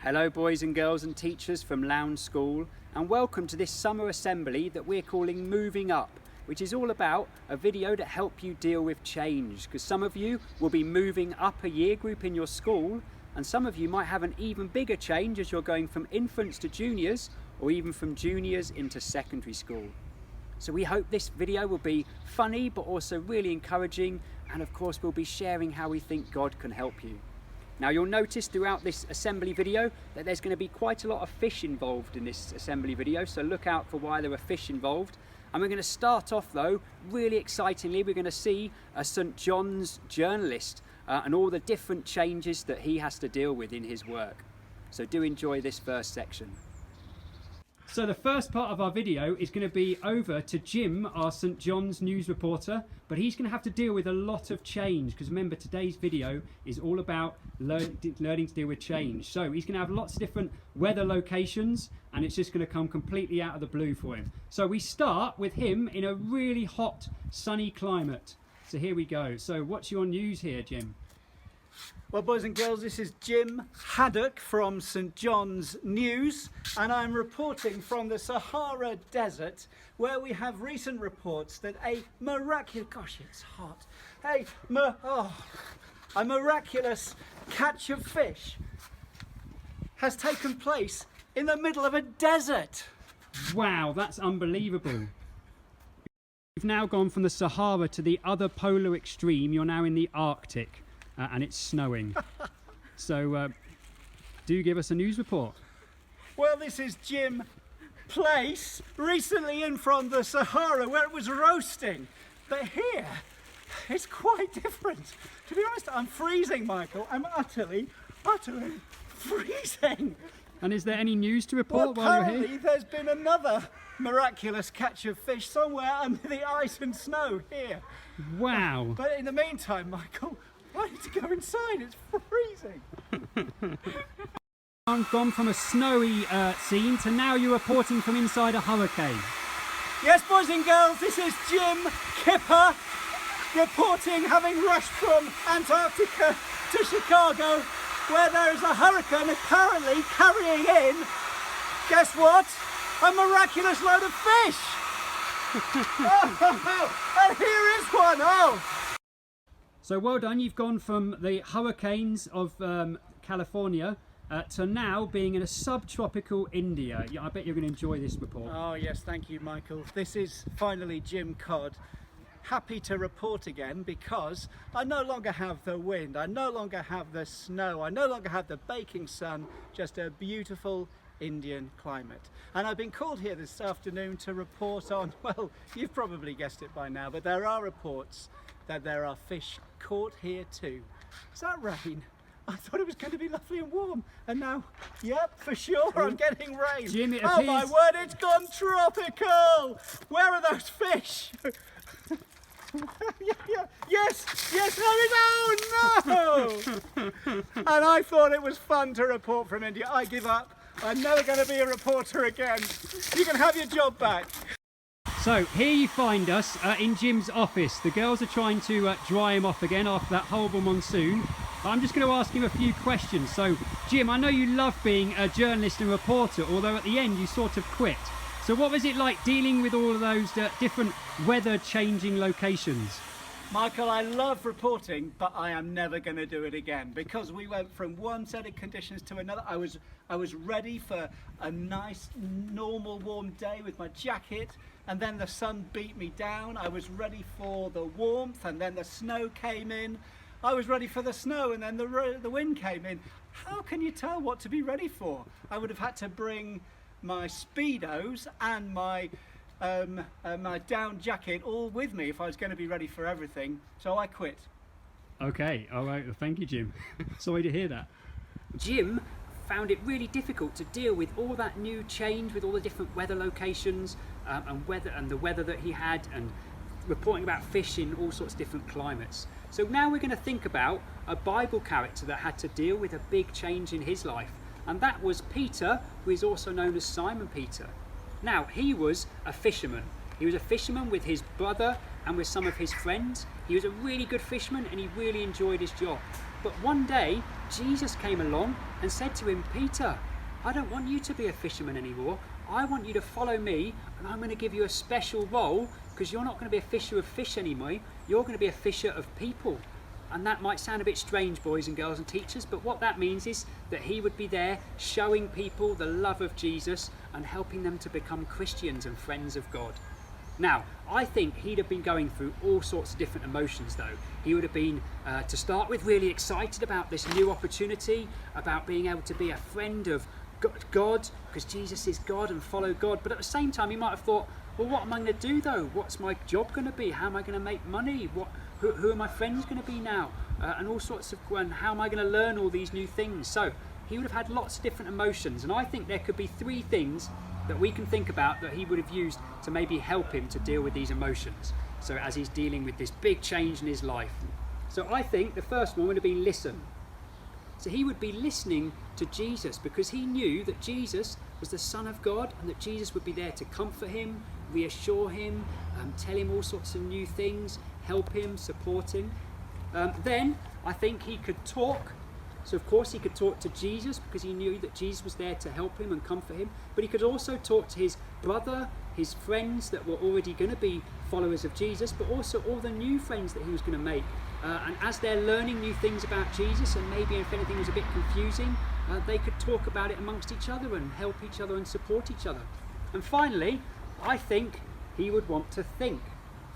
Hello boys and girls and teachers from Lowndes School, and welcome to this summer assembly that we're calling Moving Up, which is all about a video to help you deal with change, because some of you will be moving up a year group in your school, and some of you might have an even bigger change as you're going from infants to juniors, or even from juniors into secondary school. So we hope this video will be funny but also really encouraging, and of course we'll be sharing how we think God can help you. Now you'll notice throughout this assembly video that there's going to be quite a lot of fish involved in this assembly video, so look out for why there are fish involved. And we're going to start off though, really excitingly, we're going to see a St. John's journalist and all the different changes that he has to deal with in his work. So do enjoy this first section. So the first part of our video is going to be over to Jim, our St. John's news reporter, but he's going to have to deal with a lot of change, because remember today's video is all about learning to deal with change. So he's going to have lots of different weather locations, and it's just going to come completely out of the blue for him. So we start with him in a really hot, sunny climate. So here we go. So what's your news here, Jim? Well, boys and girls, this is Jim Haddock from St. John's News, and I'm reporting from the Sahara Desert, where we have recent reports that a miraculous catch of fish has taken place in the middle of a desert. Wow, that's unbelievable. You've now gone from the Sahara to the other polar extreme. You're now in the Arctic. And it's snowing. So do give us a news report. Well, this is Jim Place, recently in from the Sahara where it was roasting. But here, it's quite different. To be honest, I'm freezing, Michael. I'm utterly freezing. And is there any news to report Well, while you're apparently here? there's been another miraculous catch of fish somewhere under the ice and snow here. Wow. But in the meantime, Michael, I need to go inside, it's freezing. I've gone from a snowy scene to now you're reporting from inside a hurricane. Yes, boys and girls, this is Jim Kipper reporting, having rushed from Antarctica to Chicago, where there is a hurricane apparently carrying in, guess what? A miraculous load of fish! And here is one, So well done, you've gone from the hurricanes of California to now being in a subtropical India. Yeah, I bet you're going to enjoy this report. Oh yes, thank you, Michael. This is finally Jim Codd. Happy to report again because I no longer have the wind, I no longer have the snow, I no longer have the baking sun, just a beautiful Indian climate. And I've been called here this afternoon to report on, well, you've probably guessed it by now, but there are reports that there are fish caught here too. Is that rain? I thought it was going to be lovely and warm, and now, yep, for sure, I'm getting rain. Jim, it oh my appears... word, it's gone tropical! Where are those fish? Yes, there is. Oh no! And I thought it was fun to report from India. I give up. I'm never going to be a reporter again. You can have your job back. So here you find us in Jim's office. The girls are trying to dry him off again after that horrible monsoon. I'm just going to ask him a few questions. So Jim, I know you love being a journalist and reporter, although at the end you sort of quit. So what was it like dealing with all of those different weather changing locations? Michael, I love reporting, but I am never going to do it again because we went from one set of conditions to another. I was ready for a nice, normal, warm day with my jacket, and then the sun beat me down. I was ready for the warmth, and then the snow came in. I was ready for the snow, and then the wind came in. How can you tell what to be ready for? I would have had to bring my Speedos and my down jacket all with me if I was going to be ready for everything, so I quit. Okay, all right, well, thank you, Jim. Sorry to hear that. Jim found it really difficult to deal with all that new change, with all the different weather locations and the weather that he had, and reporting about fish in all sorts of different climates. So now we're going to think about a Bible character that had to deal with a big change in his life, and that was Peter, who is also known as Simon Peter. Now, he was a fisherman. He was a fisherman with his brother and with some of his friends. He was a really good fisherman and he really enjoyed his job. But one day, Jesus came along and said to him, Peter, I don't want you to be a fisherman anymore. I want you to follow me, and I'm going to give you a special role, because you're not going to be a fisher of fish anymore. You're going to be a fisher of people. And that might sound a bit strange, boys and girls and teachers, but what that means is that he would be there showing people the love of Jesus and helping them to become Christians and friends of God. Now, I think he'd have been going through all sorts of different emotions though. He would have been, to start with, really excited about this new opportunity, about being able to be a friend of God, because Jesus is God, and follow God. But at the same time, he might have thought, well, what am I going to do though? What's my job going to be? How am I going to make money? Who are my friends going to be now? And all sorts of, and how am I going to learn all these new things? So he would have had lots of different emotions, and I think there could be 3 things that we can think about that he would have used to maybe help him to deal with these emotions. So as he's dealing with this big change in his life. So I think the first one would have been listen. So he would be listening to Jesus because he knew that Jesus was the Son of God and that Jesus would be there to comfort him, reassure him, tell him all sorts of new things, help him, support him. Then I think he could talk. So of course he could talk to Jesus because he knew that Jesus was there to help him and comfort him. But he could also talk to his brother, his friends that were already going to be followers of Jesus, but also all the new friends that he was going to make. And as they're learning new things about Jesus, and maybe if anything was a bit confusing, they could talk about it amongst each other and help each other and support each other. And finally, I think he would want to think.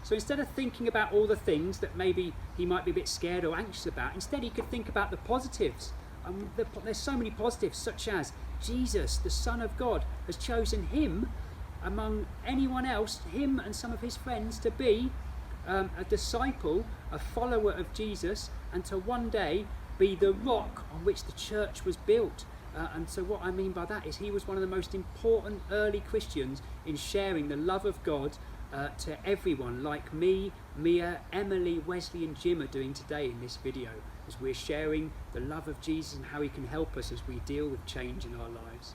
So instead of thinking about all the things that maybe he might be a bit scared or anxious about, instead he could think about the positives. There's so many positives, such as Jesus, the Son of God, has chosen him among anyone else, him and some of his friends, to be a disciple, a follower of Jesus, and to one day be the rock on which the church was built. And so what I mean by that is he was one of the most important early Christians in sharing the love of God to everyone, like me, Mia, Emily, Wesley and Jim are doing today in this video, as we're sharing the love of Jesus and how he can help us as we deal with change in our lives.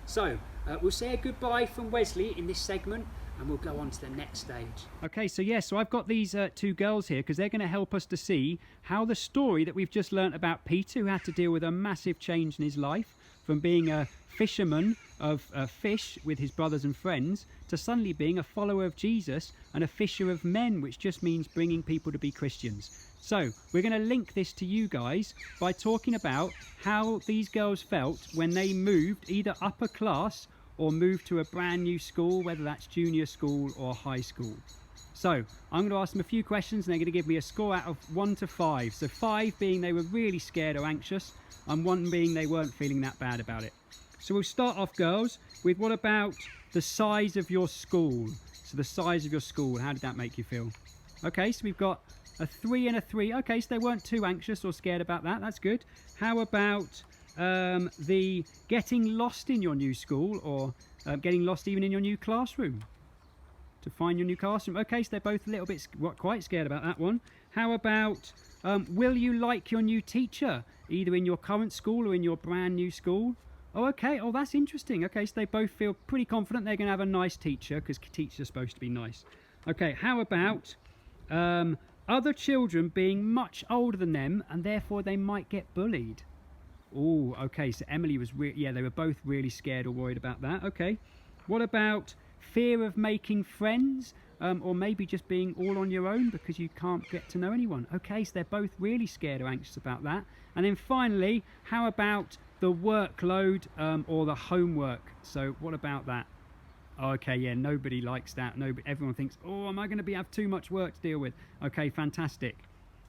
So we'll say a goodbye from Wesley in this segment, and we'll go on to the next stage. Okay, so I've got these 2 girls here because they're going to help us to see how the story that we've just learnt about Peter, who had to deal with a massive change in his life from being a fisherman of fish with his brothers and friends to suddenly being a follower of Jesus and a fisher of men, which just means bringing people to be Christians. So we're going to link this to you guys by talking about how these girls felt when they moved either upper class or moved to a brand new school, whether that's junior school or high school. So I'm going to ask them a few questions and they're going to give me a score out of 1 to 5. So 5 being they were really scared or anxious, and 1 being they weren't feeling that bad about it. So we'll start off, girls, with what about the size of your school? So the size of your school, how did that make you feel? Okay, so we've got a 3 and a 3. Okay, so they weren't too anxious or scared about that. That's good. How about the getting lost in your new school, or getting lost even in your new classroom? To find your new classroom. Okay, so they're both a little bit quite scared about that one. How about will you like your new teacher, either in your current school or in your brand new school? Oh, okay. Oh, that's interesting. Okay, so they both feel pretty confident they're going to have a nice teacher, because teachers are supposed to be nice. Okay, how about other children being much older than them and therefore they might get bullied? Oh, okay, so Emily was they were both really scared or worried about that. Okay, what about fear of making friends, or maybe just being all on your own because you can't get to know anyone? Okay, so they're both really scared or anxious about that. And then finally, how about the workload or the homework? So what about that? Okay, yeah, nobody likes that. Everyone thinks, oh, am I going to have too much work to deal with? Okay, fantastic.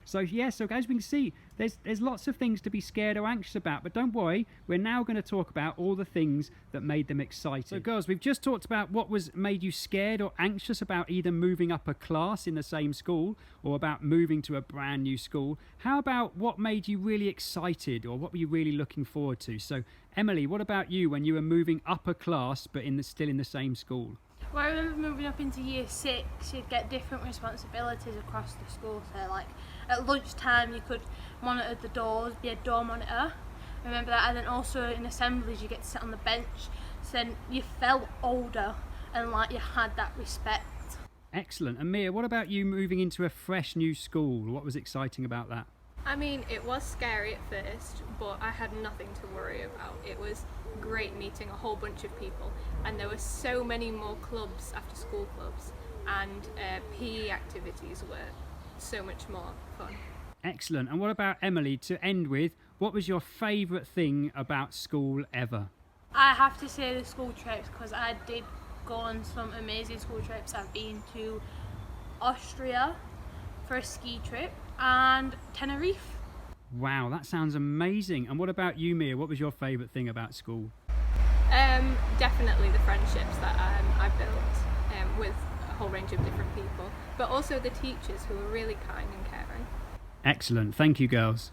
So yeah, so as we can see, there's lots of things to be scared or anxious about, but don't worry, we're now going to talk about all the things that made them excited. So girls, we've just talked about what made you scared or anxious about either moving up a class in the same school or about moving to a brand new school. How about what made you really excited, or what were you really looking forward to? So Emily, what about you when you were moving up a class but still in the same school? Well, I remember moving up into year 6, you'd get different responsibilities across the school. So like at lunchtime you could monitor the doors, be a door monitor. I remember that. And then also in assemblies you get to sit on the bench. So then you felt older and like you had that respect. Excellent. And Mia, what about you moving into a fresh new school? What was exciting about that? I mean, it was scary at first, but I had nothing to worry about. It was great meeting a whole bunch of people, and there were so many more clubs, after school clubs, and PE activities were so much more fun. Excellent. And what about Emily, to end with, what was your favourite thing about school ever? I have to say the school trips, because I did go on some amazing school trips. I've been to Austria for a ski trip and Tenerife. Wow, that sounds amazing. And what about you, Mia? What was your favourite thing about school? Definitely the friendships that I built with a whole range of different people, but also the teachers who were really kind and caring. Excellent. Thank you, girls.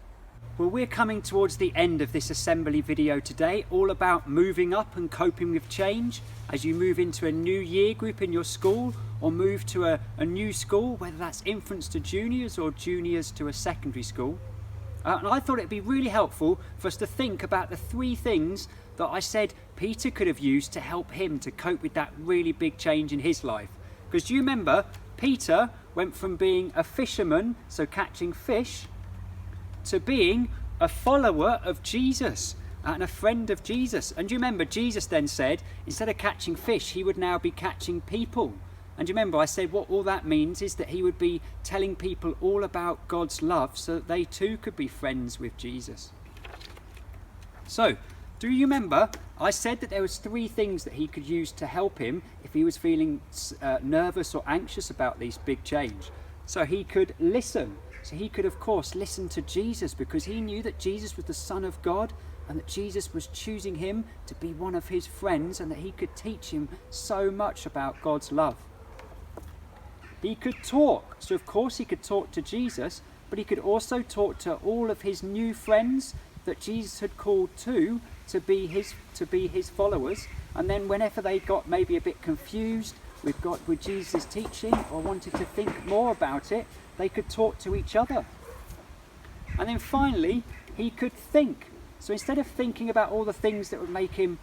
Well, we're coming towards the end of this assembly video today, all about moving up and coping with change as you move into a new year group in your school, or move to a new school, whether that's infants to juniors or juniors to a secondary school. And I thought it'd be really helpful for us to think about the 3 things that I said Peter could have used to help him to cope with that really big change in his life. Because do you remember, Peter went from being a fisherman, so catching fish, to being a follower of Jesus and a friend of Jesus. And do you remember, Jesus then said, instead of catching fish, he would now be catching people. And do you remember, I said what all that means is that he would be telling people all about God's love so that they too could be friends with Jesus. So, do you remember, I said that there was 3 things that he could use to help him if he was feeling nervous or anxious about this big change. So he could listen. So he could, of course, listen to Jesus, because he knew that Jesus was the Son of God and that Jesus was choosing him to be one of his friends, and that he could teach him so much about God's love. He could talk. So of course he could talk to Jesus, but he could also talk to all of his new friends that Jesus had called to be his followers. And then whenever they got maybe a bit confused with Jesus' teaching, or wanted to think more about it, they could talk to each other. And then finally, he could think. So instead of thinking about all the things that would make him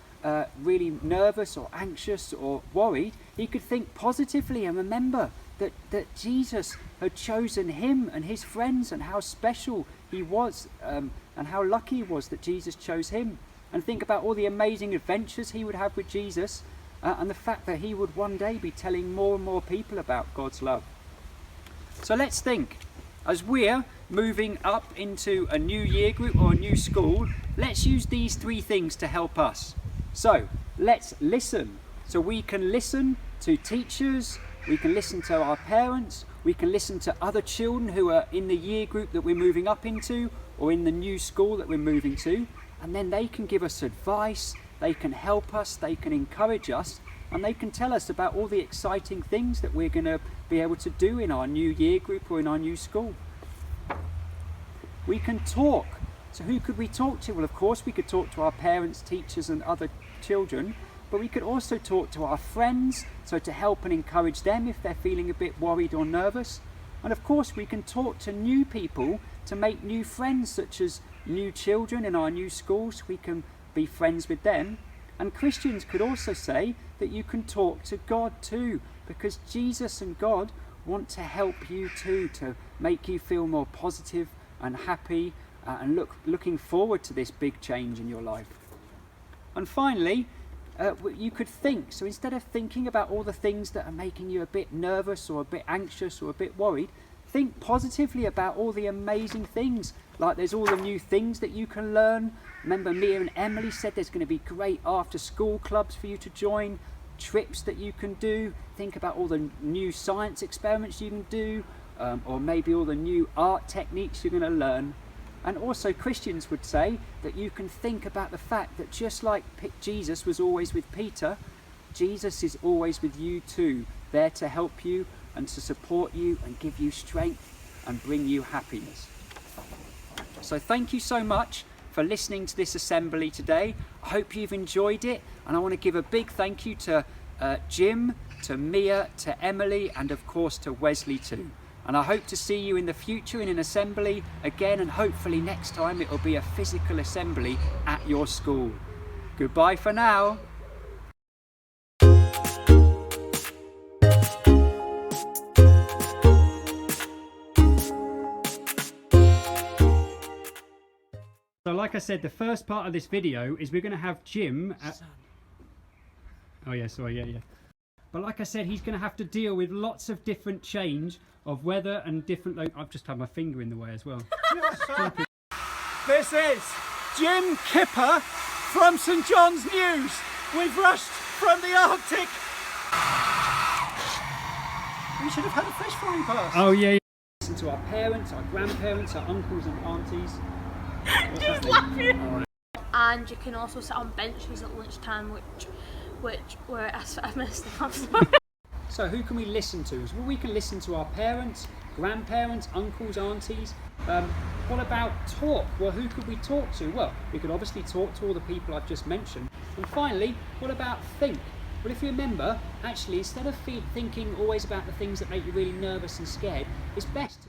really nervous or anxious or worried, he could think positively and remember that Jesus had chosen him and his friends, and how special he was, and how lucky he was that Jesus chose him. And think about all the amazing adventures he would have with Jesus, and the fact that he would one day be telling more and more people about God's love. So let's think, as we're moving up into a new year group or a new school, let's use these 3 things to help us. So let's listen. So we can listen to teachers, we can listen to our parents, we can listen to other children who are in the year group that we're moving up into, or in the new school that we're moving to, and then they can give us advice, they can help us, they can encourage us, and they can tell us about all the exciting things that we're going to be able to do in our new year group or in our new school. We can talk. So who could we talk to? Well, of course we could talk to our parents, teachers and other children, but we could also talk to our friends, so to help and encourage them if they're feeling a bit worried or nervous. And of course we can talk to new people to make new friends, such as new children in our new schools. We can be friends with them. And Christians could also say that you can talk to God too, because Jesus and God want to help you too, to make you feel more positive and happy, and looking forward to this big change in your life. And finally, you could think. So instead of thinking about all the things that are making you a bit nervous or a bit anxious or a bit worried, think positively about all the amazing things. Like there's all the new things that you can learn. Remember, Mia and Emily said there's going to be great after school clubs for you to join, trips that you can do. Think about all the new science experiments you can do, or maybe all the new art techniques you're going to learn. And also Christians would say that you can think about the fact that just like Jesus was always with Peter, Jesus is always with you too, there to help you and to support you and give you strength and bring you happiness. So thank you so much for listening to this assembly today. I hope you've enjoyed it, and I want to give a big thank you to Jim, to Mia, to Emily, and of course to Wesley too. And I hope to see you in the future in an assembly again, and hopefully next time it will be a physical assembly at your school. Goodbye for now. So like I said, the first part of this video is we're going to have Jim oh yeah, sorry, yeah. But like I said, he's going to have to deal with lots of different change of weather and different... I've just had my finger in the way as well. This is Jim Kipper from St John's News. We've rushed from the Arctic. We should have had a fish flying past. Oh yeah. Listen to our parents, our grandparents, our uncles and aunties. Just laughing. And you can also sit on benches at lunchtime, which were I missed them. I'm sorry. So who can we listen to? Well, we can listen to our parents, grandparents, uncles, aunties. What about talk? Well, who could we talk to? Well, we could obviously talk to all the people I've just mentioned. And finally, what about think? Well, if you remember, actually, instead of thinking always about the things that make you really nervous and scared, it's best to